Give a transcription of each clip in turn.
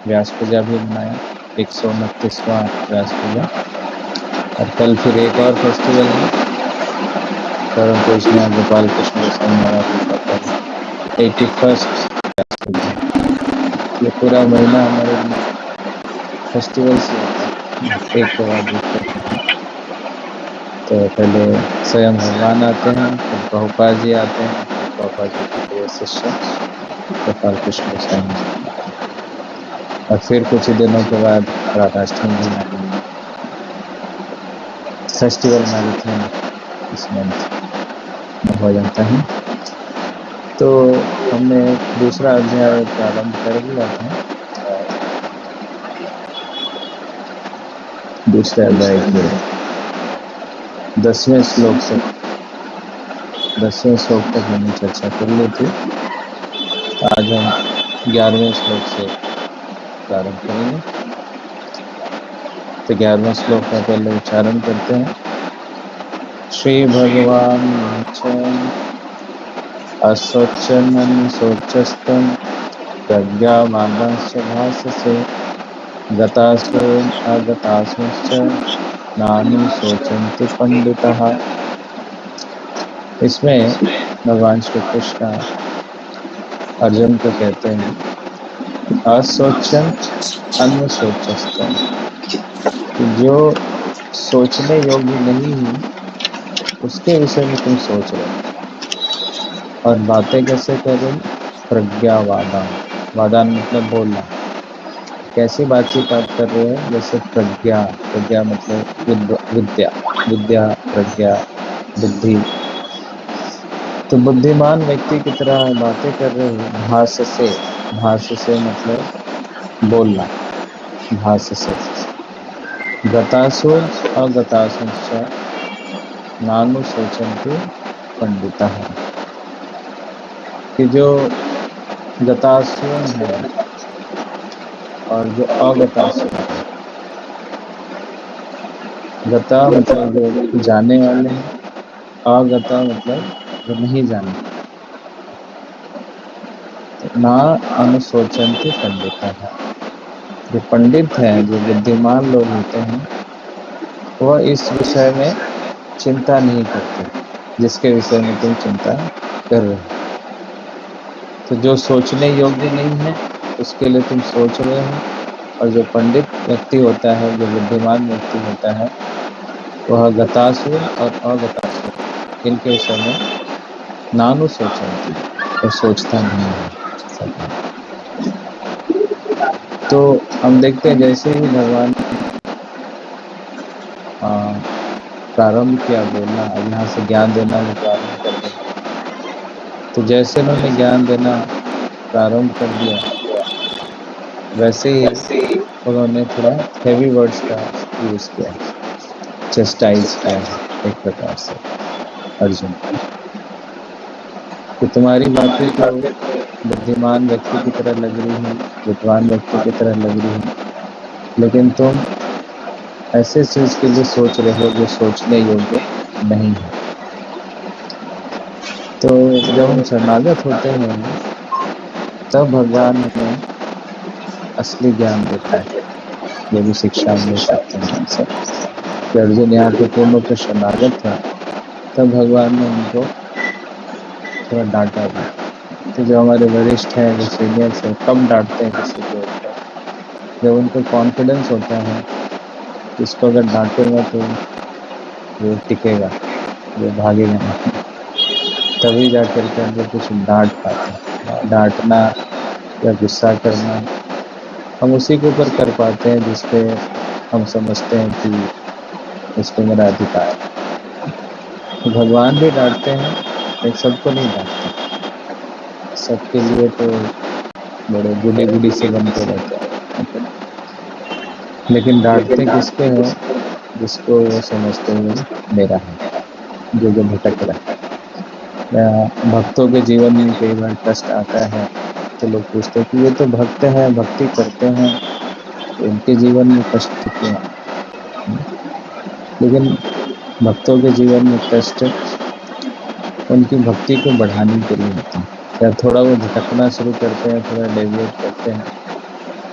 व्यास पूजा भी मनाया, 129वां व्यास पूजा। और कल फिर एक और फेस्टिवल है, परम पूजनीय गोपाल कृष्ण गोसाई महाराज जी का कल 81st व्यास पूजा है। ये पूरा महीना हमारे लिए फेस्टिवल से होता है, एक के बाद एक करके। तो पहले स्वयं भगवान आते हैं, फिर प्रभुपाद जी आते हैं, फिर प्रभुपाद जी के प्रिय शिष्य गोपाल कृष्ण गोसाई महाराज, और फिर कुछ ही दिनों के बाद राधाष्टमी भी मनाएंगे। फेस्टिवल मैराथन इस मंथ में हो जाता है। तो हमने दूसरा अध्याय प्रारंभ कर दिया था, और दूसरे अध्याय के 10वें श्लोक तक हमने चर्चा कर ली थी। आज हम 11वें श्लोक से प्रारंभ करेंगे। तो 11वें श्लोक का पहले उच्चारण करते हैं। श्री भगवान असोचन शोचस्तम प्रज्ञावादांश्च भाससे गतासून अगतासूंश्च नानु सोचन्ति पंडितः। इसमें भगवान श्री कृष्ण अर्जुन को कहते हैं, असोचन अन्वसोचस्तम, जो सोचने योग्य नहीं है उसके विषय में तुम सोच रहे हो, और बातें कैसे कर रहे हो? प्रज्ञावादान, वादान मतलब बोलना। कैसी बातचीत आप कर रहे हो? जैसे प्रज्ञा मतलब विद्या, प्रज्ञा, बुद्धि। तो बुद्धिमान व्यक्ति की तरह बातें कर रहे हो। भाष्य से मतलब बोलना, भाष्य से। गतासून अगतासूंश्च नानु सोचन्ति पंडितः, कि जो गतासून है और जो अगतासून है। गता मतलब जो जाने वाले हैं, अगता मतलब जो नहीं जाने। तो ना अनुशोचन्ति पंडितः, जो पंडित हैं, जो बुद्धिमान लोग होते हैं, वह इस विषय में चिंता नहीं करते जिसके विषय में तुम चिंता कर रहे हो। तो जो सोचने योग्य नहीं है उसके लिए तुम सोच रहे हो, और जो पंडित व्यक्ति होता है, जो बुद्धिमान व्यक्ति होता है, वह गतासून और अगतासून इनके विषय में नानु सोचन्ति, तो सोचता नहीं है। तो हम देखते हैं जैसे ही भगवान प्रारंभ किया बोलना, अब यहाँ से ज्ञान देना वो प्रारंभ कर देंगे। तो जैसे उन्होंने ज्ञान देना प्रारंभ कर दिया, वैसे ही उन्होंने थोड़ा हेवी वर्ड्स का यूज किया, चेस्टाइज किया एक प्रकार से अर्जुन को, कि तुम्हारी बातें तो बुद्धिमान व्यक्ति की तरह लग रही है, विद्वान व्यक्ति की तरह लग रही है, लेकिन तुम ऐसे चीज के लिए सोच रहे हो जो सोचने योग्य नहीं है। तो जब हम शरणागत होते हैं तब भगवान हमें असली ज्ञान देता है, जो भी शिक्षा हम ले सकते हैं हमसे। कि अर्जुन यहाँ पे पूर्ण रूप से शरणागत था, तब भगवान ने उनको थोड़ा डांटा भी। तो जो हमारे वरिष्ठ हैं, जो सीनियर्स हैं, कम डांटते हैं किसी के ऊपर। जब उनको कॉन्फिडेंस होता है कि इसको अगर डांटूंगा तो ये टिकेगा, ये भागेगा नहीं, तभी जा करके हम लोग कुछ डांट पाते हैं। डांटना या गुस्सा करना हम उसी के ऊपर कर पाते हैं जिसपे हम समझते हैं कि इस पे मेरा अधिकार है। तो भगवान भी डांटते हैं, लेकिन सबको नहीं डांटते। सबके लिए तो बड़े गुडी से बन के रहते हैं, लेकिन डांटते किसको है? जिसको वो समझते हैं मेरा है, जो भटक रहा है। भक्तों के जीवन में कई बार कष्ट आता है, तो लोग पूछते हैं कि ये तो भक्त हैं, भक्ति करते हैं, तो इनके जीवन में कष्ट क्यों आए? लेकिन भक्तों के जीवन में कष्ट उनकी भक्ति को बढ़ाने के लिए होता है। या थोड़ा वो भटकना शुरू करते हैं, थोड़ा डेविएट करते हैं,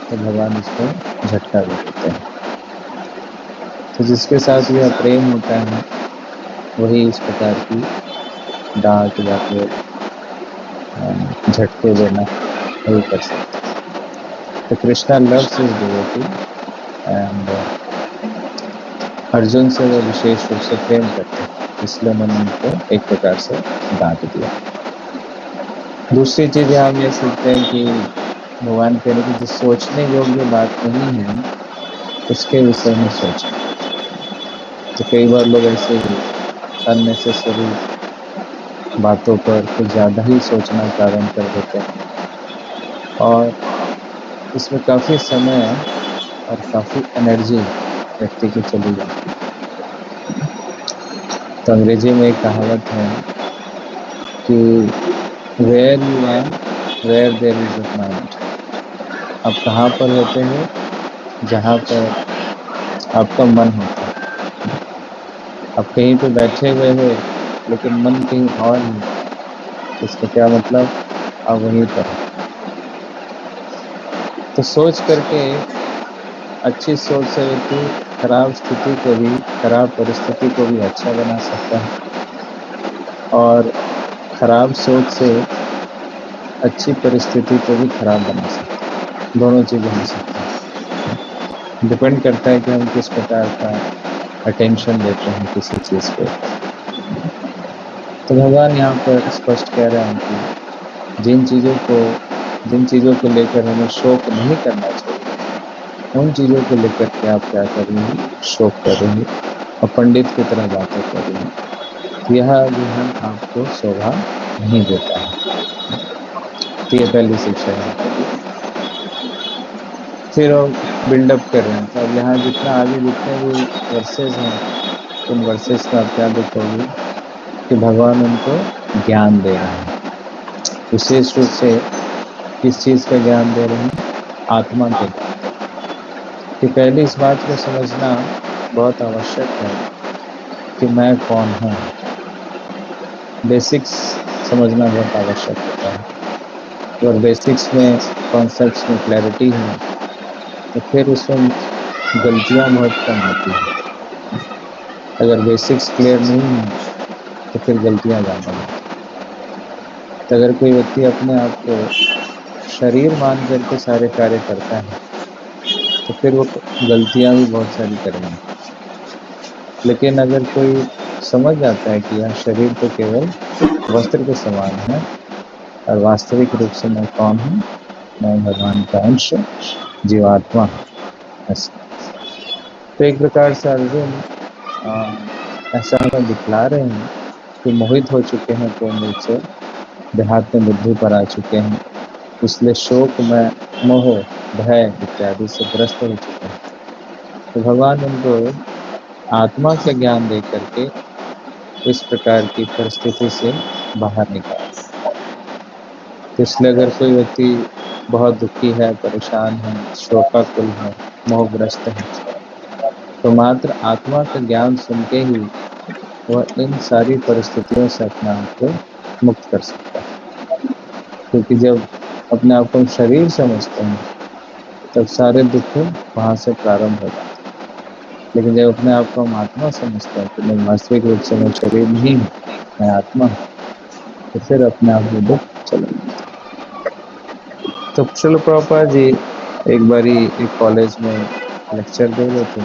تو بھگوان اس کو جھٹکا بھی دیتے ہیں. تو جس کے ساتھ یہ پریم ہوتا ہے وہی اس پرکار کی ڈانٹ یا پھر جھٹکے دینا وہی کر سکتے. تو Krishna loves his devotee and Arjun سے وہ وشیش روپ سے پریم کرتے ہیں، اس لیے انہوں نے ان کو ایک پرکار سے ڈانٹ دیا. دوسری چیز یہاں ہم یہ سیکھتے ہیں کہ بھگوان کہہ رہے کہ جو سوچنے یوگیہ بات نہیں ہے اس کے وشے میں سوچیں. تو کئی بار لوگ ایسے ہی unnecessary باتوں پر کچھ زیادہ ہی سوچنا پرارمبھ کر دیتے ہیں اور اس میں کافی سمے اور کافی انرجی ویکتی کی چلی جاتی ہے. تو انگریزی میں ایک کہاوت ہے کہ where you are where there is a mind. آپ کہاں پر ہوتے ہیں؟ جہاں پر آپ کا من ہوتا ہے. آپ کہیں پہ بیٹھے ہوئے ہیں لیکن من کہیں اور ہے، اس کا کیا مطلب؟ آپ وہیں پر ہیں. تو سوچ کر کے اچھی سوچ سے ویکتی خراب استھتی کو بھی، خراب پرستھتی کو بھی اچھا بنا سکتا ہے اور خراب سوچ سے اچھی پرستھتی کو بھی خراب بنا سکتا ہے. دونوں چیزیں ہو سکتی ہیں. ڈپینڈ کرتا ہے کہ ہم کس پرکار کا اٹینشن دیتے ہیں کسی چیز کے اوپر. تو بھگوان یہاں پر اسپشٹ کہہ رہے ہیں کہ جن چیزوں کو لے کر ہمیں شوق نہیں کرنا چاہیے ان چیزوں کو لے کر کے آپ کیا کریں گے؟ شوق کریں گے اور پنڈت کی طرح باتیں کریں گے. یہ جو ہے آپ کو شوبھا نہیں دیتا ہے. تو یہ پہلی شکشا یہاں پر دی. پھر بلڈ اپ کر رہے ہیں. تو اب یہاں جتنا آگے جتنے بھی ورسز ہیں ان ورسز میں آپ کیا دیکھو گے کہ بھگوان ان کو گیان دے رہے ہیں. وشیش روپ سے کس چیز کا گیان دے رہے ہیں؟ آتما کا گیان دے رہے ہیں. کہ پہلے اس بات کو سمجھنا بہت آوشک ہے کہ میں کون ہوں. بیسکس سمجھنا بہت آوشک ہوتا ہے. اور بیسکس میں کانسیپٹس میں کلیئرٹی ہے تو پھر اس میں غلطیاں بہت کم ہوتی ہیں. اگر بیسکس کلیئر نہیں ہے تو پھر غلطیاں زیادہ ہوتی ہیں. تو اگر کوئی ویکتی اپنے آپ کو شریر مان کر کے سارے کاریہ کرتا ہے تو پھر وہ غلطیاں بھی بہت ساری کریں گے. لیکن اگر کوئی سمجھ جاتا ہے کہ یہ شریر تو کیول وستر کے سامان ہے اور واستوک روپ سے میں کون ہوں؟ میں بھگوان کا انش جیواتما ہوں. تو ایک پرکار سے ارجن ایسا ہمیں دکھلا رہے ہیں کہ موہت ہو چکے ہیں پورن روپ سے، دیہات میں بدھی پر آ چکے ہیں، اس لیے شوق میں موہ بھے اتیادی سے گرست ہو چکے ہیں. تو بھگوان ان کو آتما کا گیان دے کر کے اس پرکار کی پرستھتی سے باہر نکال. تو اس لیے اگر کوئی ویکتی بہت دکھی ہے، پریشان ہے، شوکاکل ہے، موہ گرست ہے تو ماتر آتما کا گیان سن کے ہی وہ ان ساری پرستھتیوں سے اپنے آپ کو مکت کر سکتا ہے. کیونکہ جب اپنے آپ کو ہم شریر سمجھتے ہیں تب سارے دکھ وہاں سے پرارمبھ ہو جاتے ہیں. لیکن جب اپنے آپ کو ہم آتما سمجھتے ہیں کہ میں واستوک روپ سے میں شریر نہیں ہوں، میں آتما ہوں، تو پھر اپنے آپ کو دکھ چلے جاتے ہیں. تو شریل پربھوپاد جی ایک باری ایک کالج میں لیکچر دے رہے تھے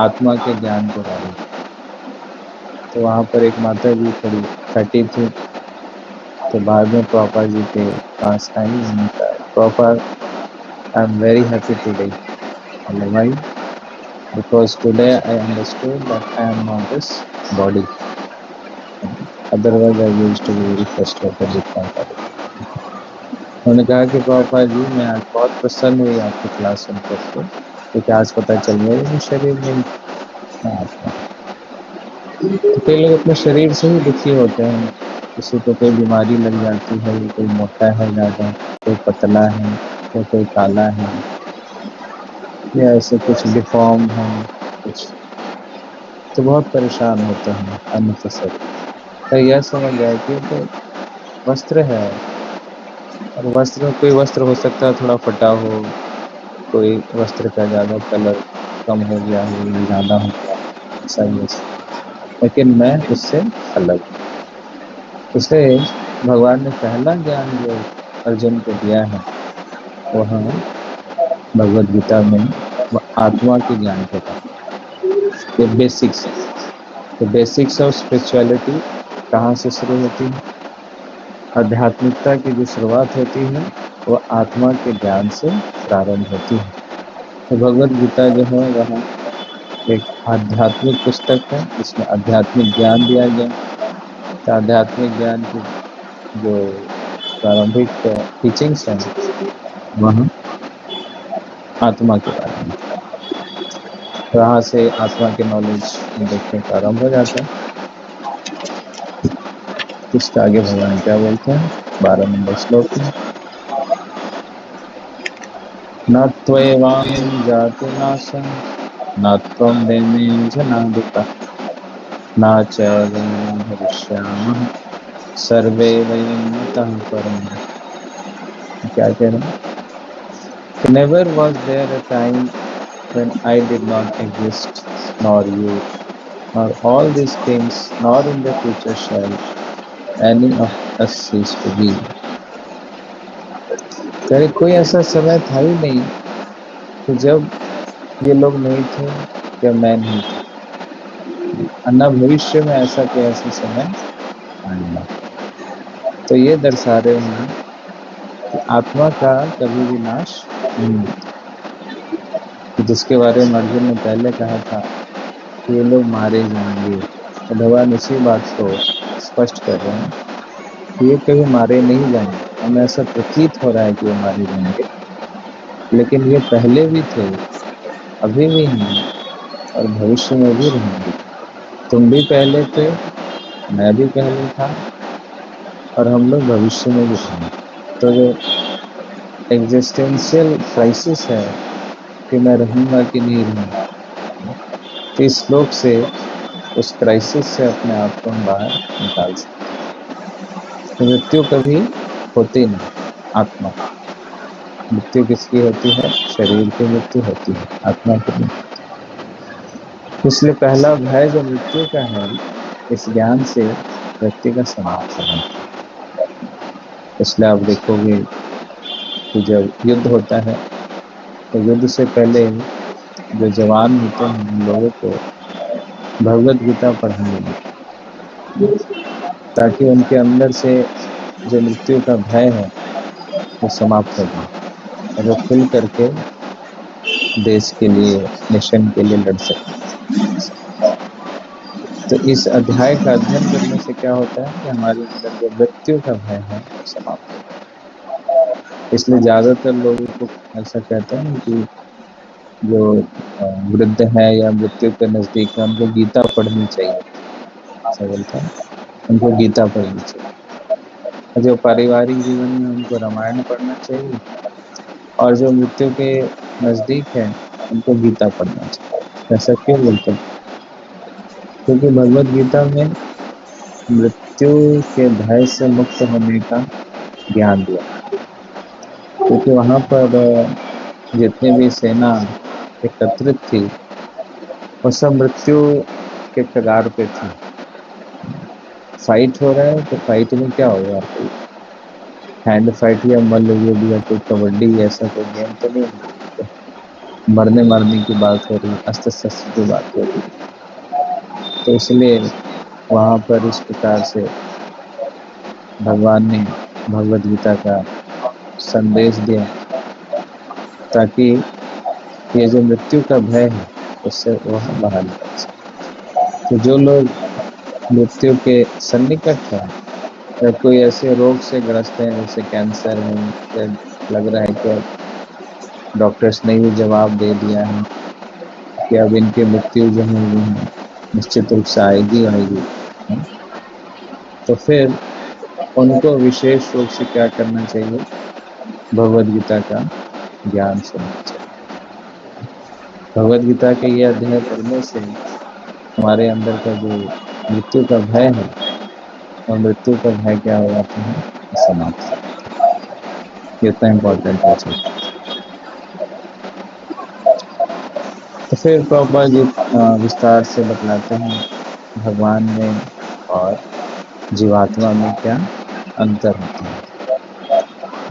آتما کے گیان کے بارے میں. تو وہاں پر ایک ماتا جی کھٹی تھی. تو بعد میں پربھوپاد جی کے پاس آئی. پربھوپاد I am very happy today. Why? Because today I understood that I am not this body. Otherwise I used to be very frustrated with my body. انہوں نے کہا کہ پربھوپاد جی میں آج بہت پسند ہوئی آپ کی کلاس سن کر کے، کیونکہ آج پتہ چل گیا کہ شریر نہیں میں آتما. کئی لوگ اپنے شریر سے ہی دکھی ہوتے ہیں. کسی کو کوئی بیماری لگ جاتی ہے، کوئی موٹا ہے زیادہ، کوئی پتلا ہے، کوئی کالا ہے، یا ایسے کچھ ڈیفارم ہے کچھ، تو بہت پریشان ہوتے ہیں unnecessary. تو یہ سمجھ جائے کہ تو وستر ہے और वस्त्र, कोई वस्त्र हो सकता है थोड़ा फटा हो, कोई वस्त्र का ज्यादा कलर कम हो गया हो या ज्यादा हो गया हो, ऐसा भी हो सकता है। लेकिन मैं उससे अलग हूँ। इसलिए भगवान ने पहला ज्ञान जो अर्जुन को दिया है वह भगवत गीता में आत्मा के ज्ञान के बारे में, ये बेसिक्स है। तो बेसिक्स ऑफ स्पिरिचुअलिटी कहाँ से शुरू होती है? आध्यात्मिकता की जो शुरुआत होती है वह आत्मा के ज्ञान से प्रारंभ होती है। तो भगवत गीता जो है वह एक आध्यात्मिक पुस्तक है जिसमें आध्यात्मिक ज्ञान दिया गया है। तो आध्यात्मिक ज्ञान की जो प्रारंभिक टीचिंग्स हैं वह आत्मा के बारे में, वहाँ से आत्मा के नॉलेज में देखने प्रारंभ हो जाता है। इसका आगे भगवान क्या बोलते हैं 12 नंबर श्लोक में, न त्वयवामं जातु नाशं न त्वं देमे जनाधिपः न च वयं भविष्यामः सर्वे वयं मतः परम्। क्या कह रहे हैं? Never was there a time when I did not exist, nor you, nor all these things, nor in the future shall any of us cease to be. कहीं कोई ऐसा समय था ही नहीं कि जब ये लोग नहीं थे या मैं नहीं था, और न भविष्य में ऐसा कोई ऐसा समय आएगा। तो ये दर्शा रहे हैं कि आत्मा का कभी भी नाश नहीं होता, जिसके बारे में अर्जुन ने पहले कहा था कि ये लोग मारे जाएंगे। तो भगवान इसी बात को स्पष्ट कर रहे हैं कि ये कभी मारे नहीं जाएंगे। हमें ऐसा प्रतीत हो रहा है कि ये मारे जाएंगे, लेकिन ये पहले भी थे, अभी भी हैं और भविष्य में भी रहेंगे। तुम भी पहले थे, मैं भी पहले था, और हम लोग भविष्य में भी रहेंगे। तो जो एग्जिस्टेंशियल क्राइसिस है कि मैं रहूंगा कि नहीं रहूंगा, तो इस श्लोक से उस क्राइसिस से अपने आप को हम बाहर निकाल सकते हैं। तो मृत्यु कभी होती नहीं, आत्मा मृत्यु किसकी होती है? शरीर की मृत्यु होती है, आत्मा की नहीं। इसलिए पहला भय जो मृत्यु का है, इस ज्ञान से व्यक्ति का समाप्त है। इसलिए आप देखोगे कि जब युद्ध होता है तो युद्ध से पहले जो जवान होते हैं उन लोगों को भगवत गीता पढ़ाई जाती है, ताकि उनके अंदर से जो मृत्यु का भय है वो समाप्त हो जाए और वो खुल करके देश के लिए, नेशन के लिए लड़ सके। तो इस अध्याय का अध्ययन करने से क्या होता है कि हमारे अंदर जो मृत्यु का भय है वो समाप्त हो जाता है। इसलिए ज्यादातर लोगों को ऐसा कहते हैं कि जो वृद्ध है या मृत्यु के नजदीक है उनको गीता पढ़नी चाहिए। ऐसा बोलता है, उनको गीता पढ़नी चाहिए। जो पारिवारिक जीवन में उनको रामायण पढ़ना चाहिए, और जो मृत्यु के नजदीक है उनको गीता पढ़ना चाहिए। ऐसा क्यों बोलते हैं? क्योंकि भगवत गीता में मृत्यु के भय से मुक्त होने का ज्ञान दिया, क्योंकि वहां पर जितने भी सेना एकत्रित थी वो सब मृत्यु के कगार पे थी। फाइट हो रहा है तो फाइट में क्या होगा, कोई हैंड फाइट या मल्ल युद्ध या कोई कबड्डी ऐसा कोई गेम तो नहीं है, मरने मारने की बात हो रही, अस्त्र शस्त्र की बात हो रही। तो इसलिए वहां पर इस प्रकार से भगवान ने भगवत गीता का संदेश दिया, ताकि ये जो मृत्यु का भय है उससे वह बाहर निकल सके। तो जो लोग मृत्यु के सन्निकट है या कोई ऐसे रोग से ग्रस्त है जैसे कैंसर है, या लग रहा है कि डॉक्टर्स ने भी जवाब दे दिया है कि अब इनकी मृत्यु जो है वो निश्चित रूप से आएगी आएगी, तो फिर उनको विशेष रूप से क्या करना चाहिए? भगवत गीता का ज्ञान सुनना चाहिए। भगवत गीता के ये अध्याय पढ़ने से हमारे अंदर का जो मृत्यु का भय है और मृत्यु का भय क्या हो जाता है? समाप्त। یہ اتنا امپورٹنٹ ہے چیز. تو پھر پروپا جی وستار سے بتلاتے ہیں بھگوان میں اور جیواتما میں کیا انتر ہوتا ہے.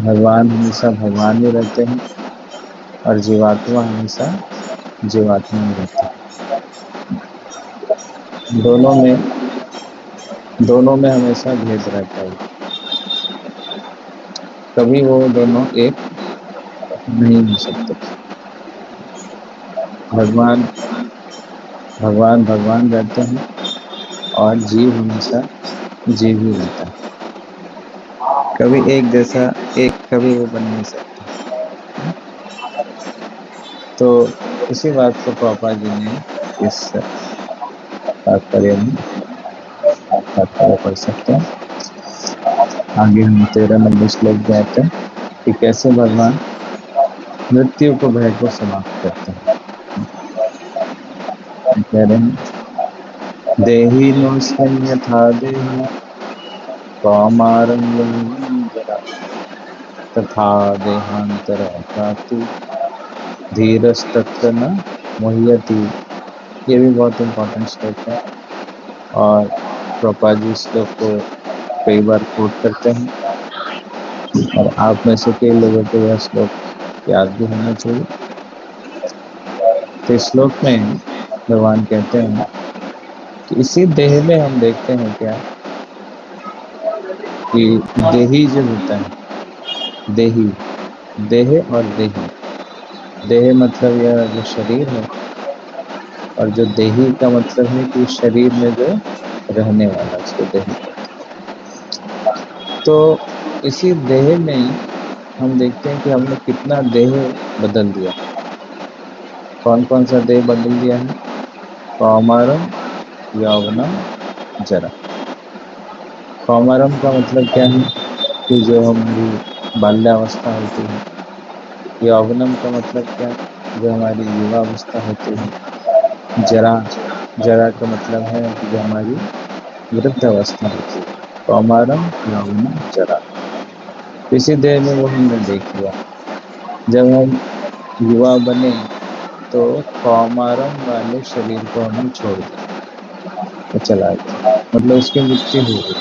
بھگوان ہمیشہ بھگوان میں رہتے ہیں اور جیواتما ہمیشہ جیواتما میں رہتے ہیں. دونوں میں ہمیشہ بھید رہتا ہے. کبھی وہ دونوں ایک نہیں ہو سکتے. بھگوان رہتے ہیں اور جیو ہمیشہ جیو ہی رہتا ہے. کبھی ایک جیسا کبھی وہ بن نہیں سکتا. تو اسی بات کو پاپا جی نے اس پڑھ سکتے ہیں. آگے ہم 13 نمبر شلوک میں آتے ہیں کہ کیسے بھگوان مرتیو کو بھے کو سماپت کرتے ہیں. کہہ رہے ہیں دیہی نوسم یتھا دیہی کامارم یومنم جرا تتھا دیہانتر تو دھیرستتر نہ موہیتی. یہ بھی بہت امپورٹنٹ شلوک ہے اور پروپا جی شلوک کو کئی بار کوٹ کرتے ہیں اور آپ میں سے کئی لوگوں کو یہ شلوک یاد بھی ہونا چاہیے. تو اس شلوک میں بھگوان کہتے ہیں کہ اسی دیہ میں ہم دیکھتے ہیں کیا کہ دیہی جو ہوتا ہے دیہی دیہ اور دیہی. دیہ مطلب یہ جو شریر ہے اور جو دیہی کا مطلب ہے کہ شریر میں جو رہنے والا اس کو دیہی کہتے ہیں. تو اسی دیہ میں ہم دیکھتے ہیں کہ ہم نے کتنا دیہ بدل دیا. کون کون سا دیہ بدل دیا ہے؟ کامارم یاونم جرا. کامارم کا مطلب کیا ہے کہ جو ہماری بالیاوستھا ہوتی ہے. یاونم کا مطلب کیا جو ہماری یوواوستھا ہوتی ہے. جرا کا مطلب ہے کہ جو ہماری وردھ اوستھا ہوتی ہے. کامارم یاونم جرا اسی دیہ میں وہ ہم نے دیکھ لیا. جب ہم یوا بنے تو کامارم والے شریر کو ہم نے چھوڑ دیا. وہ چلا گیا مطلب اس کی مرتیو ہو گئی.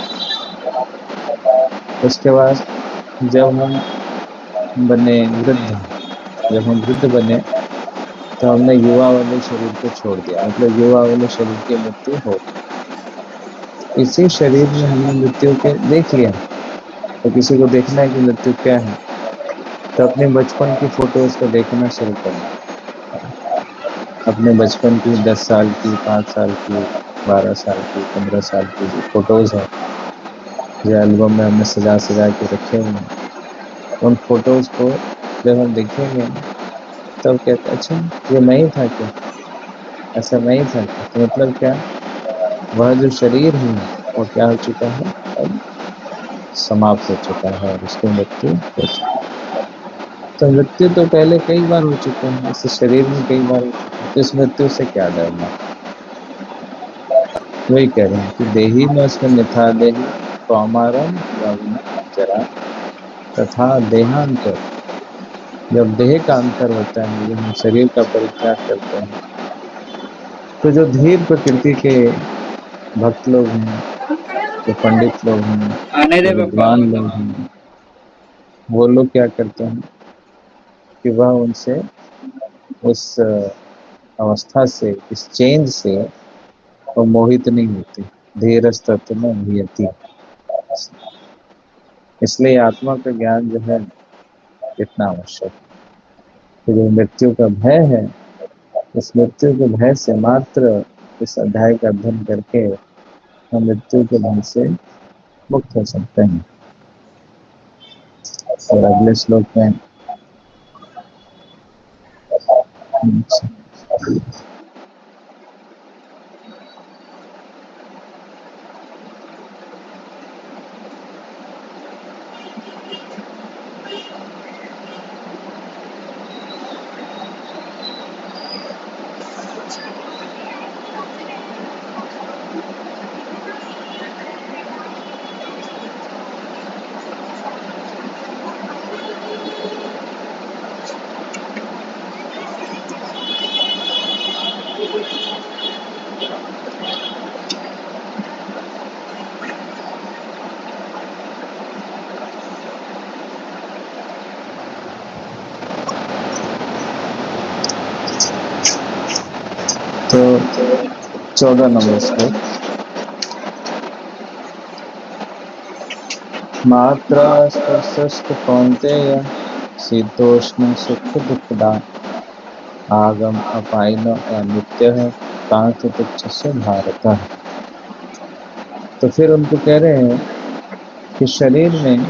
اس کے بعد جب ہم بنے وردھ جب ہم وردھ بنے تو ہم نے یوا والے شریر کو چھوڑ دیا مطلب یوا والے شریر کی مرتیو ہو گئی. اسی شریر میں ہم نے مرتیو کے دیکھ لیا. تو کسی کو دیکھنا ہے کہ مرتیو کیا ہے تو اپنے بچپن کی فوٹوز کو دیکھنا شروع کرنا. اپنے بچپن کی 10 سال کی 5 سال کی 12 سال کی 15 سال کی جو فوٹوز ہیں جو البم میں ہم نے سجا کے رکھے ہوئے ہیں ان فوٹوز کو جب ہم دیکھیں گے تب کہتے اچھا یہ میں ہی تھا کیا ایسا نہیں تھا کیا. تو مطلب کیا وہ جو شریر ہے وہ کیا ہو چکا ہے اب سماپت ہو چکا ہے اور اس کی مرتیو ہو چکی ہے. تو مرتیو تو پہلے کئی بار ہو چکا ہے اس شریر میں کئی بار ہو چکا ہے. تو اس مرتیو سے کیا ڈرنا. وہی کہہ رہے ہیں کہ دیہی میں اس میں نتھا دیہی کامارم یاونم جرا تتھا دیہانتر. جب دیہ کا انتر ہوتا ہے جب ہم شریر کا پریتیاگ کرتے ہیں تو جو دھیر پرکرتی کے بھکت لوگ ہیں جو پنڈت لوگ ہیں آنے جو دے پپا. ودوان لوگ ہیں وہ لوگ کیا کرتے ہیں کہ وہ ان سے اس اوستھا سے اس چینج سے وہ موہت نہیں ہوتے. دھیرستت نہ موہیتی. اس لیے آتما کا گیان جو ہے اتنا آوشک ہے. جو مرتیو کا بھے ہے اس مرتیو کے بھے سے ماتر اس ادھیائے کا ادھین کر کے ہم مرتیو کے بھے سے مکت ہو سکتے ہیں. اور اگلے شلوک میں 14 नंबर श्लोक। मात्रा स्पर्शस्तु कौन्तेय शीतोष्ण सुख दुःखदा आगम अपायन अनित्यः कांत तुच्छ भारत। तो फिर उनको कह रहे हैं कि शरीर में,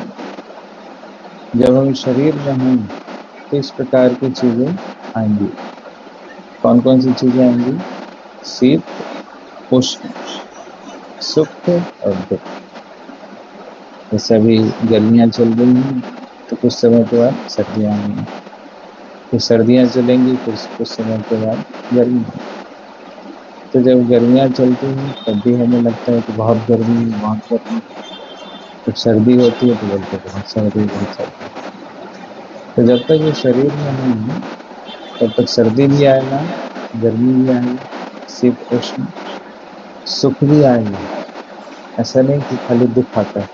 जब हम शरीर में हैं तो इस प्रकार की चीजें आएंगी। कौन कौन सी चीजें आएंगी? शीत, उष्ण, सुख और दुख। जैसे अभी गर्मियां चल रही हैं तो कुछ समय के बाद सर्दियां आएंगी, फिर सर्दियां चलेंगी, फिर कुछ समय के बाद गर्मी। तो जब गर्मियां चलती हैं तब भी हमें लगता है कि बहुत गर्मी है, बहुत गर्मी। जब सर्दी होती है तो बोलते हैं बहुत सर्दी, बहुत सर्दी। तो जब तक ये शरीर में है तब तक सर्दी भी आएगा, गर्मी भी आएगी, शीत उष्ण सुख भी आएगा। ऐसा नहीं कि खाली दुख आता है।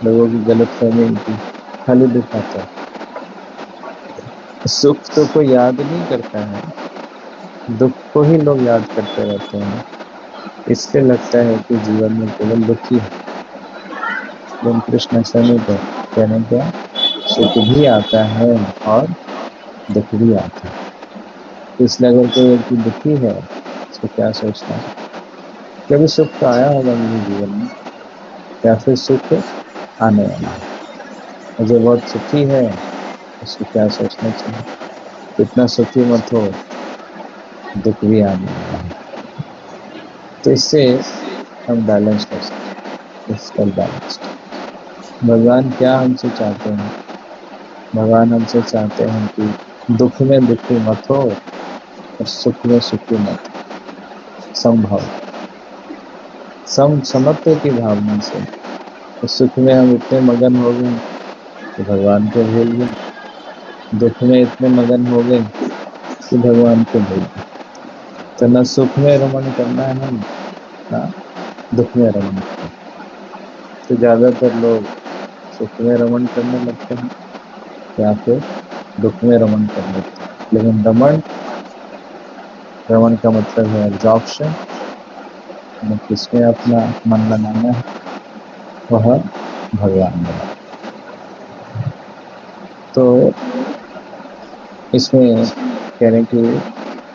लोगों की गलतफहमी की खाली दुख आता है। सुख तो कोई याद नहीं करता है, दुख को ही लोग याद करते रहते हैं। इससे लगता है कि जीवन में केवल दुख ही है। लेकिन कृष्ण ऐसा नहीं कहने क्या, सुख भी आता है और दुख भी आता है। इसलिए अगर कोई व्यक्ति दुखी है तो क्या सोचना है, कभी सुख तो आया होगा मेरे जीवन में, या फिर सुख आने वाला है। और जो बहुत सुखी है उसको क्या सोचना चाहिए, इतना सुखी मत हो, दुख भी आने वाला है। तो इससे हम बैलेंस कर सकते हैं, इसका बैलेंस। भगवान क्या हमसे चाहते हैं? भगवान हमसे चाहते हैं कि दुख में दुखी मत हो और सुख में सुखी मत हो। समभाव, समत्व की भावना से। तो सुख में हम इतने मगन हो गए कि भगवान को भूल गए, दुख में इतने मगन हो गए कि भगवान को भूल गए। तो न सुख में रमण करना है, न दुख में रमण करना। तो ज्यादातर लोग सुख में रमण करने लगते हैं या फिर दुख में रमण करने लगते हैं। लेकिन रमण का मतलब है एब्जॉर्प्शन, किसमें अपना मन लगाना है, वह भगवान में। तो इसमें कह रहे कि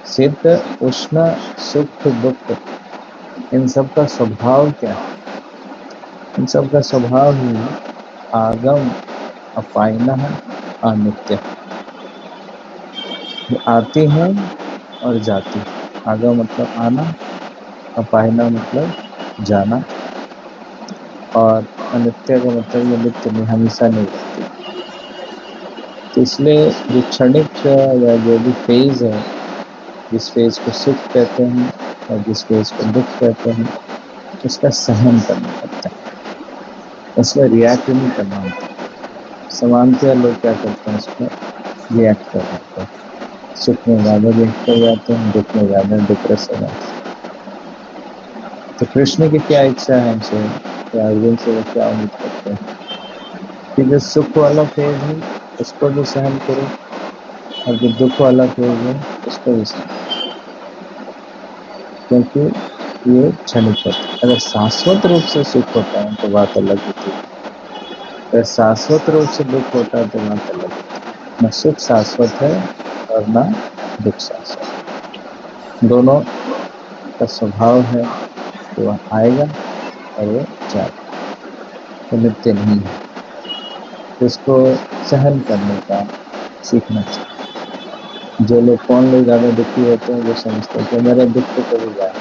शीत उष्ण सुख दुख, इन सब का स्वभाव क्या है? इन सब का स्वभाव ही आगम अपायना अनित्य, आती है और जाती। आगम मतलब आना, अपायना मतलब जाना, और अनित्य का मतलब ये नित्य नहीं, हमेशा नहीं रहती। तो इसलिए जो क्षणिक या जो भी फेज है, जिस फेज को सुख कहते हैं और जिस फेज को दुख कहते हैं, उसका सहन करना पड़ता है, उसमें रिएक्ट नहीं करना होता। सामान्यतः लोग क्या करते हैं, उसमें रिएक्ट कर जाते हैं। सुख में ज्यादा रिएक्ट कर जाते हैं, दुख में ज्यादा डिप्रेस हो जाते हैं। तो कृष्ण की क्या इच्छा है हमसे, या अर्जुन से वो क्या उम्मीद करते हैं कि जो सुख वाला फेज है उसको भी सहन करो, और जो दुख वाला फेज है उसको भी सहन, क्योंकि ये क्षणिक होता है। अगर शाश्वत रूप से सुख होता है तो बात अलग होती है, अगर शाश्वत रूप से दुख होता है तो बात अलग होती है। न सुख शाश्वत है और न दुख शाश्वत। दोनों का स्वभाव है कि वह आएगा और वो जाएगा, तो नित्य नहीं है। तो इसको सहन करने का सीखना चाहिए। जो लोग, कौन लोग ज्यादा दुखी होते हैं, जो समझते हैं कि मेरा दुख तो कभी जाए,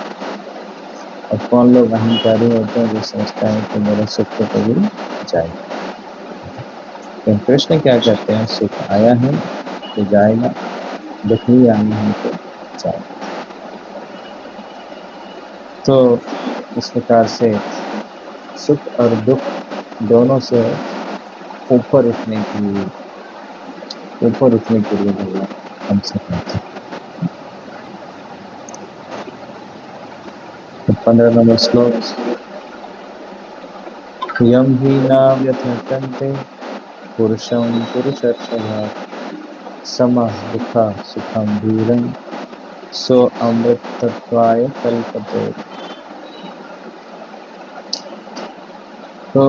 और कौन लोग अहंकारी होते हैं जो सोचता है कि मेरा सुख तो कभी जाए। तो कृष्ण क्या कहते हैं, सुख आया है तो जाएगा, दुख भी आया है तो जाएगा। तो इस प्रकार से सुख और दुख दोनों से ऊपर उठने के लिए भगवान हमसे कहते हैं। 15 नंबर श्लोक। यम ही नाम यथंते पुरुषम पुरुषर्षभ सम दुख सुखम धीरम सो अमृत तत्वाय कल्पते। तो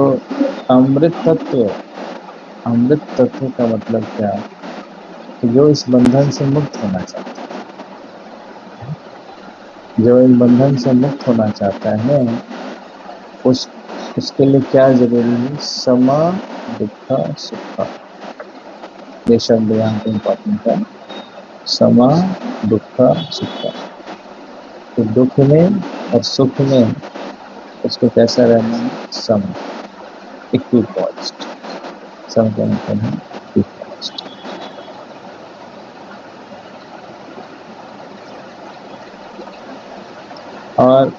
अमृत तत्व का मतलब क्या? जो इस बंधन से मुक्त होना चाहता है, जो इन बंधन से मुक्त होना चाहता है, उसके लिए क्या जरूरी है? समा दुख सुख। ये शब्द यहाँ पे इम्पोर्टेंट है, समा दुख सुख। तो दुख में और सुख में उसको कैसा रहना है? सम, इक्विपॉइज्ड। सम का मतलब है इक्विपॉइज्ड। और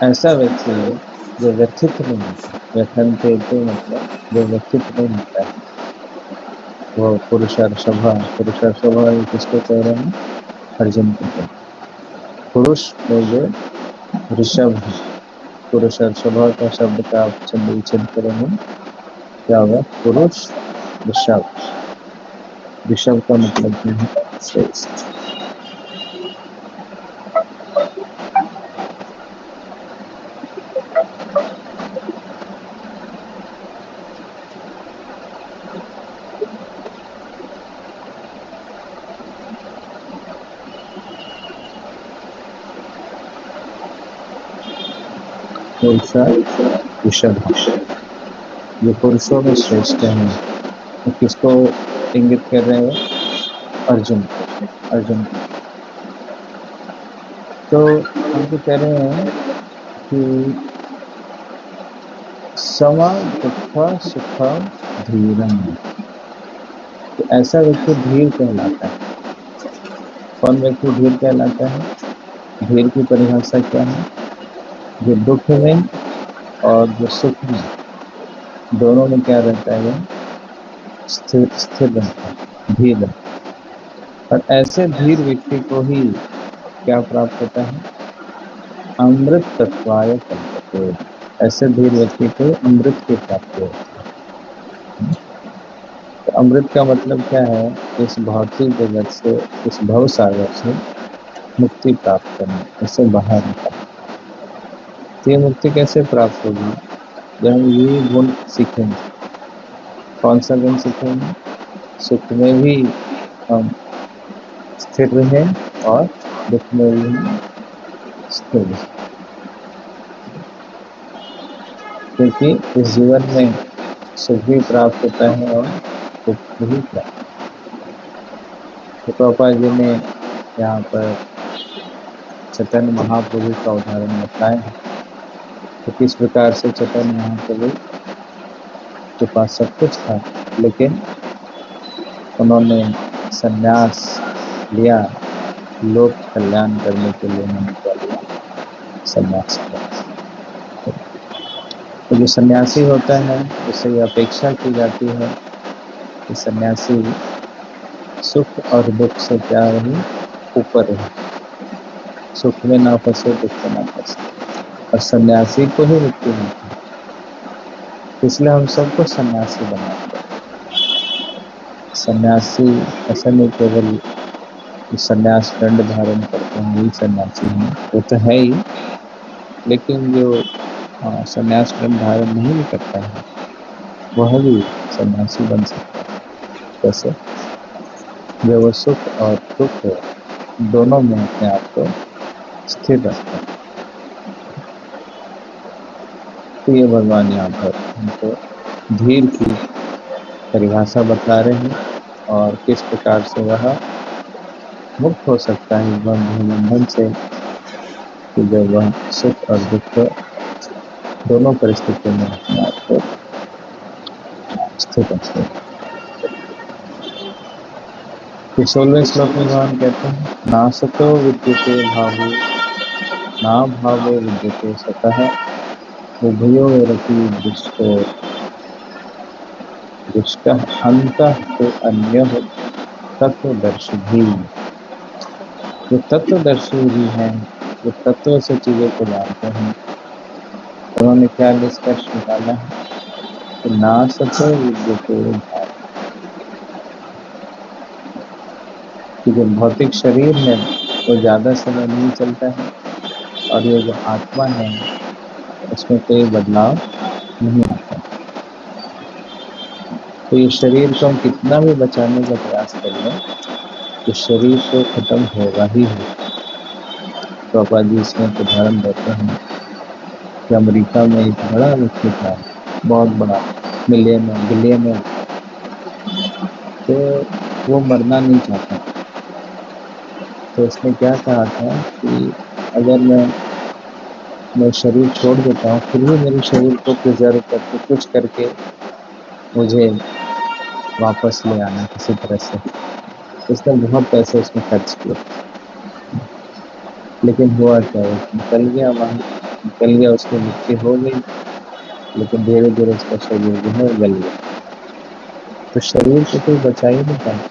ऐसा व्यक्ति जो व्यथित नहीं होता, व्यथनते तो मतलब जो व्यथित नहीं होता है, वो पुरुषार्षभ। पुरुषार्षभ किसको कह रहे हैं? अर्जुन को कह रहे हैं। पुरुष में जो ऋषभ है, पुरुषार्षभ का शब्द का आप छंद विच्छेद करेंगे, क्या होगा? पुरुष ऋषभ। ऋषभ का मतलब क्या है? श्रेष्ठ। ऋषभ ये पुरुषों में श्रेष्ठ है। तो किसको इंगित कर रहे हैं? अर्जुन को। अर्जुन को तो हमको कह रहे हैं कि समा दुख सुख धीरम। तो ऐसा व्यक्ति धीर कहलाता है। कौन व्यक्ति धीर कहलाता है? धीर की परिभाषा क्या है? जो दुख में और जो सुख में, दोनों में क्या रहता है? स्थिर रहता है, धीर रहता है। और ऐसे धीर व्यक्ति को ही क्या प्राप्त होता है? अमृत तत्वाय कल्पते। ऐसे धीर व्यक्ति को अमृत की प्राप्ति होती है। तो अमृत का मतलब क्या है? इस भौतिक जगत से, इस भव सागर से मुक्ति प्राप्त करना, इससे बाहर निकलना। तो ये मुक्ति कैसे प्राप्त होगी? जब हम ये गुण सीखेंगे। कौन सा गुण सीखेंगे? सुख में भी हम स्थिर रहें और दुख में भी हम स्थिर रहें। क्योंकि इस जीवन में सुख भी प्राप्त होता है और दुख भी प्राप्त। तो पापा जी ने यहाँ पर चैतन्य महाप्रभु का उदाहरण बताया है। तो किस प्रकार से चैतन्य महाप्रभु के पास सब कुछ था, लेकिन उन्होंने संन्यास लिया, लोक कल्याण करने के लिए उन्होंने क्या लिया? संन्यास लिया। तो जो सन्यासी होता है उससे ये अपेक्षा की जाती है कि सन्यासी सुख और दुख से क्या रहे? ऊपर रहे। सुख में ना फंसे, दुख में ना फंसे। और सन्यासी को ही मुक्ति मिलती है। इसलिए हम सबको सन्यासी बनाते हैं। सन्यासी ऐसा नहीं केवल सन्यास दंड धारण करते हैं यही सन्यासी हैं, वो तो है ही, लेकिन जो सन्यास दंड धारण नहीं करता है वह भी सन्यासी बन सकता है। कैसे? जब वो सुख और दुख दोनों में अपने आप को स्थिर रखता है। तो ये भगवान यहाँ पर हमको धीर की परिभाषा बता रहे हैं और किस प्रकार से वह मुक्त हो सकता है बंधन से, कि जब वह सुख और दुख दोनों परिस्थितियों में अपने आप को स्थिर रखते हैं। तो 16वें श्लोक में भगवान कहते हैं, नासतो विद्यते भावो ना भावे विद्यते सतः उभयोरपि दृष्टः अन्तः तो अन्यः तत्वदर्शी। जो तत्वदर्शी भी हैं, जो तत्व से चीजों को जानते हैं, उन्होंने क्या निष्कर्ष निकाला है कि नासतो विद्यते भावो। کہ جو بھौتک شریر ہے وہ زیادہ سمے نہیں چلتا ہے، اور یہ جو آتما ہے اس میں کوئی بدلاؤ نہیں آتا۔ تو یہ شریر کو ہم کتنا بھی بچانے کا پریاس کر لیں، اس شریر تو ختم ہوگا ہی ہوگا۔ پاپا جی اس میں ادھارن دیتے ہیں کہ امریکہ میں ایک بڑا ویکتی تھا، بہت بڑا، بلین، تو وہ مرنا نہیں چاہتا، تو اس نے کیا کہا تھا کہ اگر میں شریر چھوڑ دیتا ہوں، پھر بھی میرے شریر کو پرزرو کر کے کچھ کر کے مجھے واپس لے آنا کسی طرح سے۔ اس نے بہت پیسے اس میں خرچ کیے، لیکن ہوا کیا، وہ نکل گیا وہاں، نکل گیا، اس کی مرتی ہو گئی، لیکن دھیرے دھیرے اس کا شریر جو ہے وہ گل گیا۔ تو شریر کو کوئی بچا ہی نہیں پایا۔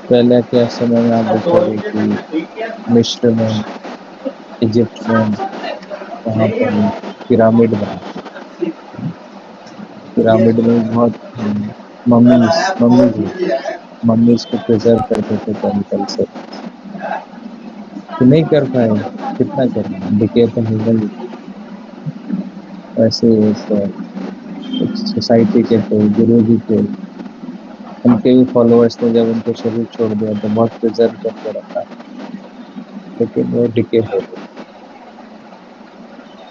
پہلے کے سمے میں آپ دیکھو گے کہ مصر میں، ایجپٹ میں، وہاں پر پیرامڈ بناتے، پیرامڈ میں بہت ممیز کو پرزرو کرتے تھے کیمیکل سے، تو نہیں کر پائے، کتنا کریں، ڈکے تو ہوگا ہی۔ ایسے ایک سوسائٹی کے تھے، گرو جی تھے، ان کے بھی فالوورس نے جب ان کو شریر چھوڑ دیا تو بہت پرزرو کر کے رکھا، لیکن وہ ڈکے ہو گئے۔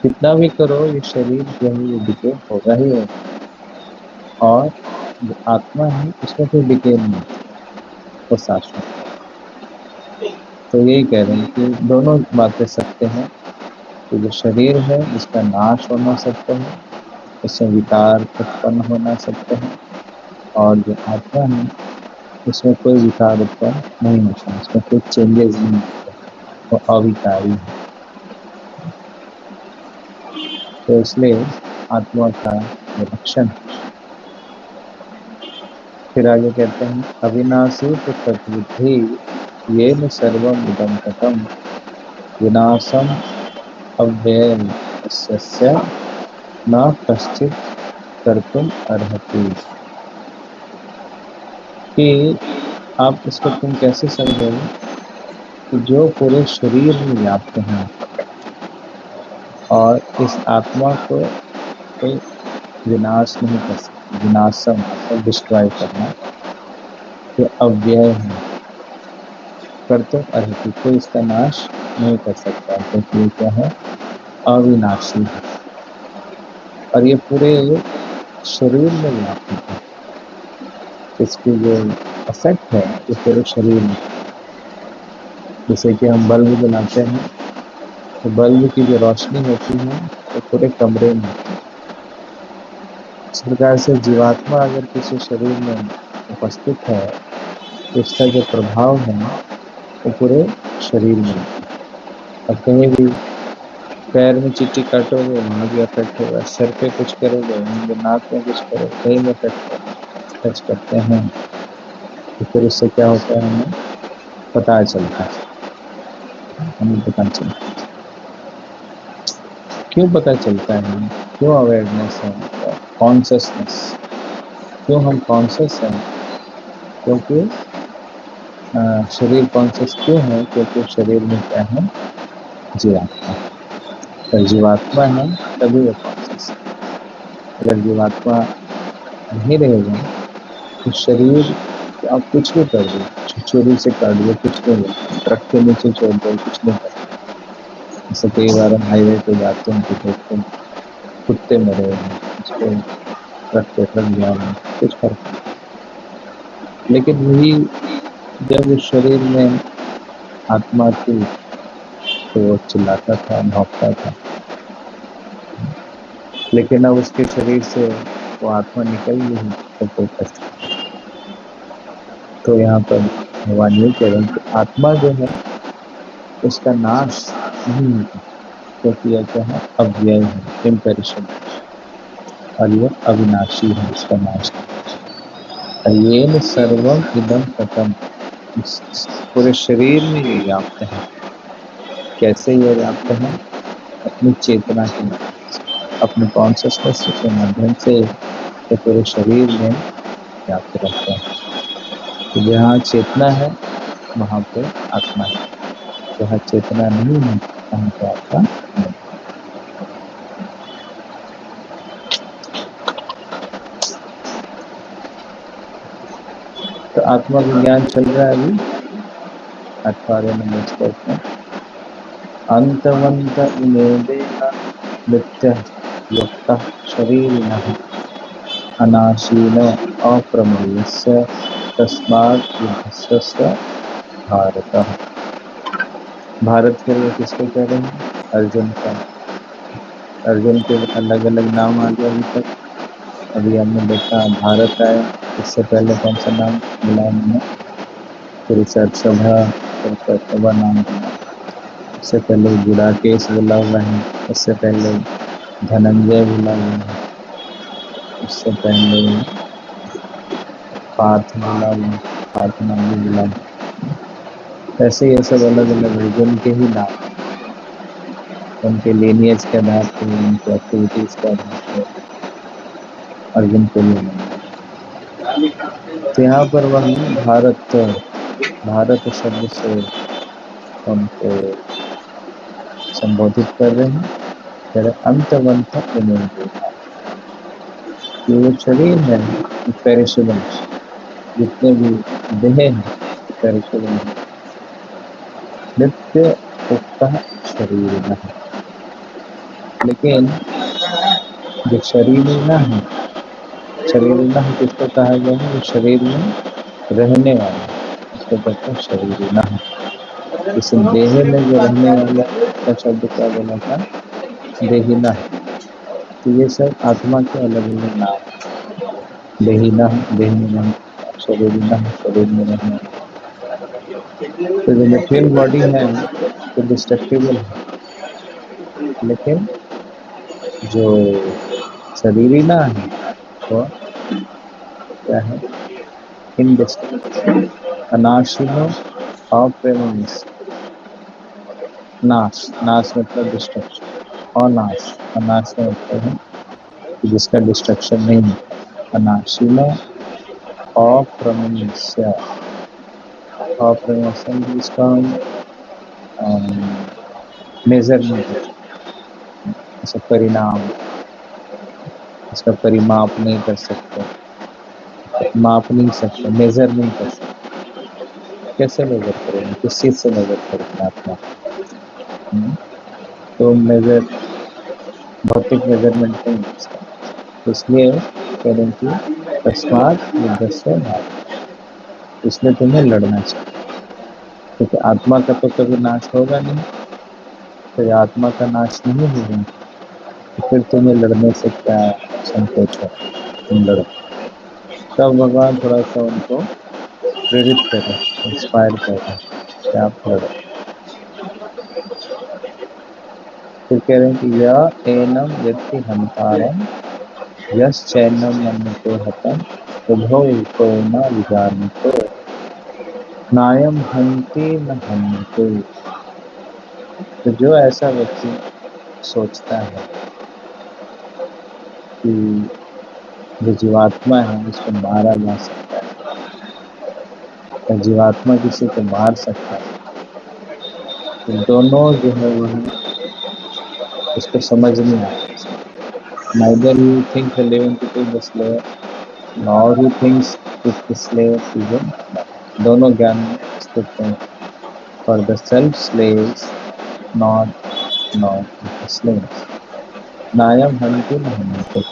کتنا بھی کرو یہ شریر جو ہے یہ ڈکے ہوگا ہی ہوگا، اور جو آتما ہے اس میں کوئی ڈکے نہیں، وہ شاشوت۔ تو یہی کہہ رہے ہیں کہ دونوں باتیں سکتے ہیں، کہ جو شریر ہے اس کا ناش ہونا سکتا ہے، اس سے وکار اتپن ہونا سکتے ہیں، اور جو آتما ہے اس میں کوئی وکار اتپن نہیں ہوتا، اس میں کوئی چینجز نہیں ہوتے، وہ اوکاری ہے۔ تو اس لیے آتما کا رکشن۔ پھر آگے کہتے ہیں اویناشی تو تدبدھی یہ سروم ادم تتم وناسم اویل اسیہ نہ کشچت کرتم ارہتی۔ کہ آپ اس کو تم کیسے سمجھو گے کہ جو پورے شریر میں ویاپت ہیں اور اس آتما کو کوئی وناش نہیں کر سکتا، وناسم مطلب ڈسٹرائے کرنا، جو اویہ ہے، کرتم ارہتی، کوئی اس کا ناش نہیں کر سکتا، کیونکہ یہ کیا ہے، اویناشی ہے، اور یہ پورے شریر میں ویاپت ہے۔ اس کی جو افیکٹ ہے یہ پورے شریر میں، جیسے کہ ہم بلب جلاتے ہیں تو بلب کی جو روشنی ہوتی ہے وہ پورے کمرے میں ہوتی ہے۔ اس پرکار سے جیواتما اگر کسی شریر میں اپستھت ہے تو اس کا جو پربھاؤ ہے وہ پورے شریر میں ہوتا ہے۔ اب کہیں بھی پیر میں چٹی کاٹو گے وہاں بھی افیکٹ ہوگا، سر پہ کچھ کرو گے وہاں بھی، ناک میں کچھ کرو گے کہیں بھی افیکٹ ہوگا۔ ٹچ کرتے ہیں تو پھر اس سے کیا ہوتا ہے، ہمیں پتہ چلتا ہے، ہمیں پتہ چلتا ہے۔ کیوں پتہ چلتا ہے ہمیں؟ کیوں اویئرنیس ہے، کانشسنس، کیوں ہم کانشس ہیں؟ کیونکہ شریر کانشس کیوں ہے؟ کیونکہ شریر میں کیا ہے، جیواتما، اگر جیواتما ہے تبھی وہ کانشس ہے۔ اگر جیواتما نہیں رہے گا تو شریر آپ کچھ بھی کر دو، چھری سے کاٹ دو کچھ نہیں ہوگا، ٹرک کے نیچے چھوڑ دو کچھ نہیں کرتا۔ جیسے کئی بار ہم ہائی وے پہ جاتے ہیں تو دیکھتے ہیں کتے مرے ہوئے ہیں، اس پہ ٹرک پہ ٹرک جا رہے ہیں، کچھ فرق نہیں۔ لیکن وہی جب اس شریر میں آتما تھی تو وہ چلاتا تھا، بھونکتا تھا، لیکن اب اس کے شریر سے وہ آتما نکل گئی تو کوئی کر۔ تو یہاں پر بھگوان یہ کہہ رہے ہیں کہ آتما جو ہے اس کا ناش نہیں ہوتا، کیونکہ یہ کیا ہے، اویہ ہے، امپیریشن، اور یہ اویناشی ہے، اس کا ناش نہیں۔ یہ سروم ادم تتم، پورے شریر میں یہ ویاپت ہے۔ کیسے یہ ویاپت ہے؟ اپنی چیتنا کے مادھیم سے، اپنے کانشسنس کے مادھیم سے یہ پورے شریر میں ویاپت رہتا ہے۔ تو جہاں چیتنا ہے वहाँ पे आत्मा है। जहाँ चेतना नहीं है वहाँ पे आत्मा नहीं। तो आत्मा का ज्ञान चल रहा है अभी 18 नंबर श्लोक में। अंतवंत इमे देहा नित्य युक्त शरीरिणः अनाशीनो अप्रमेयस्य तस्मात् युद्धस्य भारत। भारत के लिए किसको कह रहे हैं? अर्जुन का। अर्जुन के अलग अलग नाम आ गए अभी तक। अभी हमने देखा भारत आया, इससे पहले कौन सा नाम मिला हमने? पुरुषोत्तम, पुरुषोत्तम नाम मिला। इससे पहले गुड़ाकेश बोला हुआ है, इससे पहले धनंजय बोला हुआ है, इससे पहले पार्थ बोला हुआ है, पार्थ नाम भी बोला है। ऐसे ये सब अलग अलग अर्जुन के ही नाम, उनके लीनियज के आधार पे, उनके एक्टिविटीज के आधार पे अर्जुन को लिए। तो यहाँ पर वह भारत, भारत शब्द से उनको संबोधित कर रहे हैं। कह रहे अंतवंत इमेंगे, ये शरीर है पेरिशेबल, जितने भी देह हैं पेरिशेबल है। नित्य उक्त शरीर है, लेकिन जो शरीर न है, शरीर न है किसको कहा गया है? जो शरीर में रहने वाला, इसको कहते हैं शरीर न है। इस देह में जो रहने वाला का शब्द क्या बोला था? देहिना। तो ये सब आत्मा के अलग अलग नाम। देहिना, देह में रहने, शरीरिना, शरीर में रहने। तो जो मेटेरियल बॉडी है तो डिस्ट्रक्टिबल है, लेकिन जो शरीरिना है वो क्या है? इनडिस्ट्रक्टिबल। अनाशिनो अप्रेमनिस, नाश, नाश मतलब डिस्ट्रक्शन। अनाश, अनाश का मतलब है कि जिसका डिस्ट्रक्शन नहीं होता। अनाशिनो अप्रमेयस्य, अप्रमेयस्य जिसका हम मेजर नहीं कर सकते, इसका परिणाम, इसका परिमाप नहीं कर सकते, माप नहीं सकते, मेजर नहीं कर सकते। कैसे मेजर करेंगे? किस चीज से मेजर करेंगे आत्मा? तो मेजर, भौतिक मेजरमेंट नहीं है इसका। इसलिए कह रहे कि तस्मात् युद्ध से भाग, इसलिए तुम्हें लड़ना चाहिए, क्योंकि आत्मा का तो कभी नाश होगा नहीं। तो आत्मा का नाश नहीं होगा तो फिर तुम्हें लड़ने से क्या संकोच है? तुम लड़ो। तब भगवान थोड़ा सा उनको प्रेरित कर रहे, इंस्पायर कर रहे कि आप लड़ो। फिर कह रहे हैं कि यह एनम व्यक्ति हंतारम यश्चैनम मन्यते हतम उभौ को न विजानीतो नायम हंति न हन्यते। तो जो ऐसा व्यक्ति सोचता है कि जो जीवात्मा है उसको मारा जा सकता है, या जीवात्मा किसी को मार सकता है, तो दोनों जो है वह उसको समझ नहीं आता। Neither he thinks the living people the slave, nor he thinks if the slave is a man. दोनों ज्ञान में स्थित हैं। For the self slaves not the slaves. नायम हंति न हन्यते।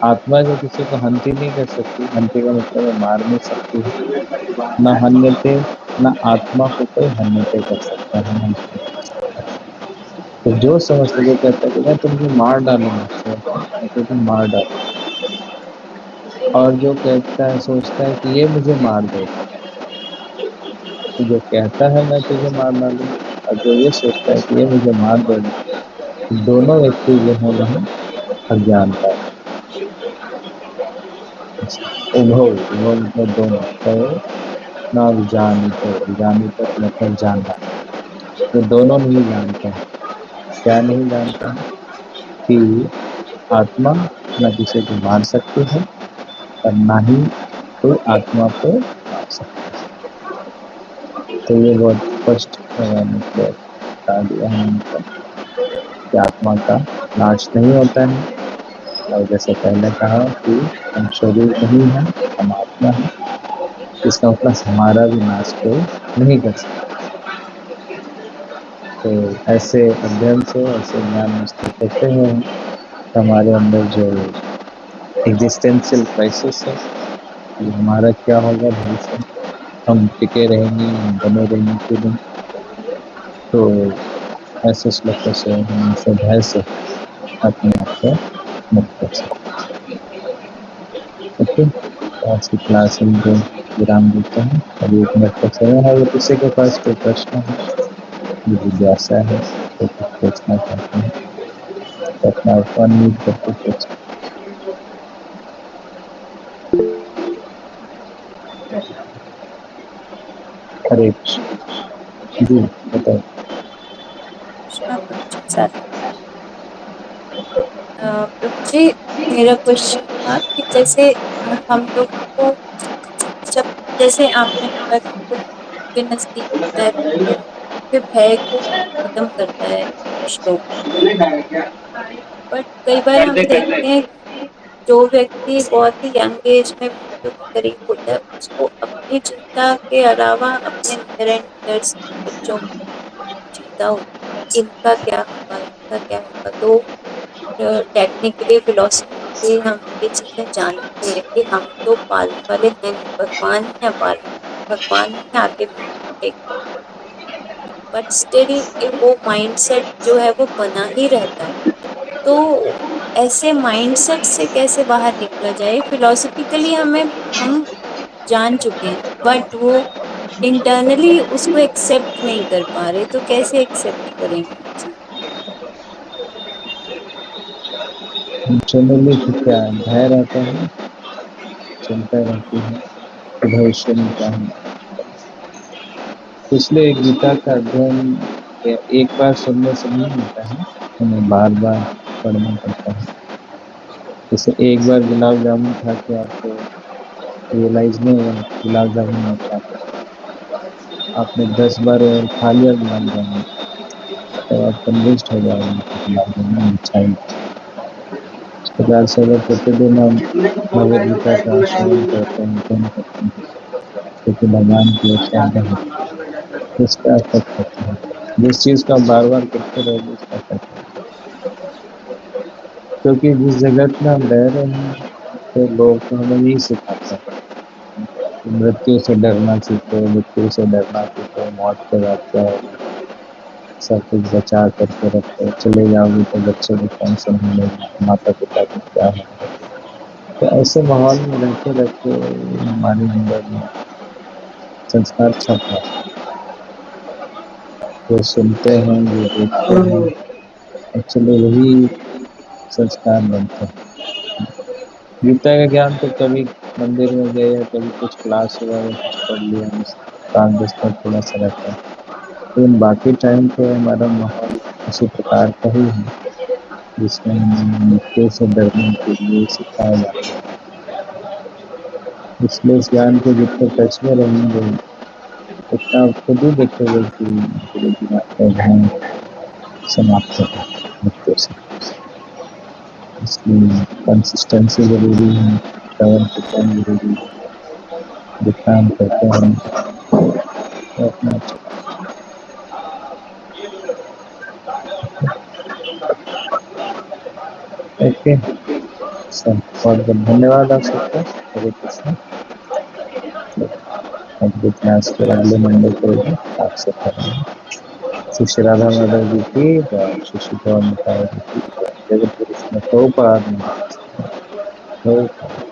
आत्मा जो किसी को हंति नहीं कर सकती, हंति का मतलब है मार नहीं सकती है, न हन्यते, न आत्मा को कोई हन्यते कर सकता है, न हंति कर सकता है। तो जो समझते, जो कहता है कि मैं तुमको मार डालूंगा, तो तुम मार डालो, और जो कहता है, सोचता है कि ये मुझे मार देगा, तो जो कहता है मैं तुझे मार डालूंगा, और जो ये सोचता है कि ये मुझे मार देगा, तो दोनों व्यक्ति जो है वह अज्ञानता है। उभो, उभो मतलब दोनों, तो ना विजानित मतलब जानना, तो दोनों नहीं जानते हैं। क्या नहीं जानते हैं? कि आत्मा न किसी को मार सकती है और ना ही कोई आत्मा को मार सकता है। तो ये बहुत स्पष्ट मतलब बता दिया है मतलब कि आत्मा का नाश नहीं होता है, और जैसे पहले कहा कि हम शरीर नहीं है, हम आत्मा है, इसका मतलब हमारा भी नाश कोई नहीं कर सकता। तो ऐसे अध्ययन से, ऐसे ज्ञान विस्तृत होते हैं, हमारे अंदर जो एग्जिस्टेंशियल क्राइसिस है कि हमारा क्या होगा भविष्य में, हम टिके रहेंगे, हम बने रहेंगे कि नहीं, तो ऐसे श्लोकों से हम ऐसे भय से अपने आप को मुक्त कर सकते हैं। ओके, तो आज की क्लास हम को विराम देते हैं। अभी 1 मिनट का समय है, अगर किसी के पास कोई प्रश्न है, कोई जिज्ञासा है, तो कुछ पूछना चाहते हैं तो अपना अनम्यूट करके पूछ। हरे कृष्ण जी, बताओ। कृष्णा प्रभु साथ प्रभु जी, मेरा क्वेश्चन था कि जैसे हम लोगों को जब, जैसे आपने बोला कि कोई के नजदीक होता है तो वो के भय को खत्म करता है श्लोक, बट कई बार हम देखते हैं कि जो व्यक्ति बहुत ही यंग एज में मृत्यु के करीब होता है उसको अपनी चिंता के अलावा अपने नियर एंड डियर्स बच्चों की चिंता होती है, इनका क्या होगा, इनका क्या होगा। तो टेक्निकली फिलोसफिकली हम ये चीजें जानते हैं कि हम तो पालने वाले हैं नहीं, भगवान ही है पालने, भगवान ही आगे टेक, बट स्टिल वो माइंडसेट जो है वो बना ही रहता है। तो ऐसे माइंडसेट से कैसे बाहर निकला जाए? फिलोसफिकली हम जान चुके हैं, बट वो इंटरनली उसको एक्सेप्ट नहीं कर पा रहे, तो कैसे एक्सेप्ट करेंगे जी? जनरली तो क्या है, भय रहता है, चिंता रहती है कि भविष्य में क्या होगा। इसलिए गीता का अध्ययन एक बार सुनने से नहीं होता है, हमें बार बार पढ़ना पड़ता है। जैसे एक बार गुलाब जामुन खा के आपको रियलाइज नहीं हुआ गुलाब जामुन में क्या था, आपने 10 बार खा लिया गुलाब जामुन, तो आप कन्विंस्ड हो जाएंगे कि गुलाब जामुन अच्छा ही। इस प्रकार से अगर प्रतिदिन हम भगवद गीता का श्रवण करते हैं, अध्ययन करते हैं, क्योंकि भगवान की इच्छा है, इसका इफेक्ट होता है। जिस चीज का बार बार करते रहोगे उसका इफेक्ट होता है। क्योंकि जिस जगत में हम रह रहे हैं तो लोग तो हमें यही सिखाते हैं कि मृत्यु से डरना सीखो, मृत्यु से डरना सीखो, मौत के बाद क्या होगा, सब कुछ बचा करके रखो, चले जाओगे तो बच्चों को टेंशन मिलेगी, माता पिता को क्या होगा। तो ऐसे माहौल में रहते रहते हमारे अंदर में संस्कार छप रहा है, जो सुनते हैं, जो देखते हैं, एक्चुअली वही संस्कार बनते हैं। गीता का ज्ञान तो कभी मंदिर में गए या कभी कुछ क्लास हुआ या कुछ पढ़ लिया, बस 5-10 मिनट थोड़ा सा रहता है, लेकिन बाकी टाइम तो हमारा माहौल उसी प्रकार का ही है जिसमें हमें मृत्यु से डरने के लिए सिखाया जाता है। इसलिए इस ज्ञान के जितने टच में रहेंगे उतना आप खुद ही देखोगे कि धीरे धीरे आपका ध्यान समाप्त होता है मृत्यु से। इसलिए कंसिस्टेंसी जरूरी है, श्रवण कीर्तन जरूरी है, जितना हम करते हैं तो अपना अच्छा। ओके, सब बहुत बहुत धन्यवाद आप सबका। हरे कृष्ण। अगले क्लास के अगले मंडे को भी आपसे करेंगे। श्री श्री राधा माधव जी की जय, श्री श्री गौर निताई जी की जय, जगत गुरु श्रीमद् प्रभुपाद महाराज की जय।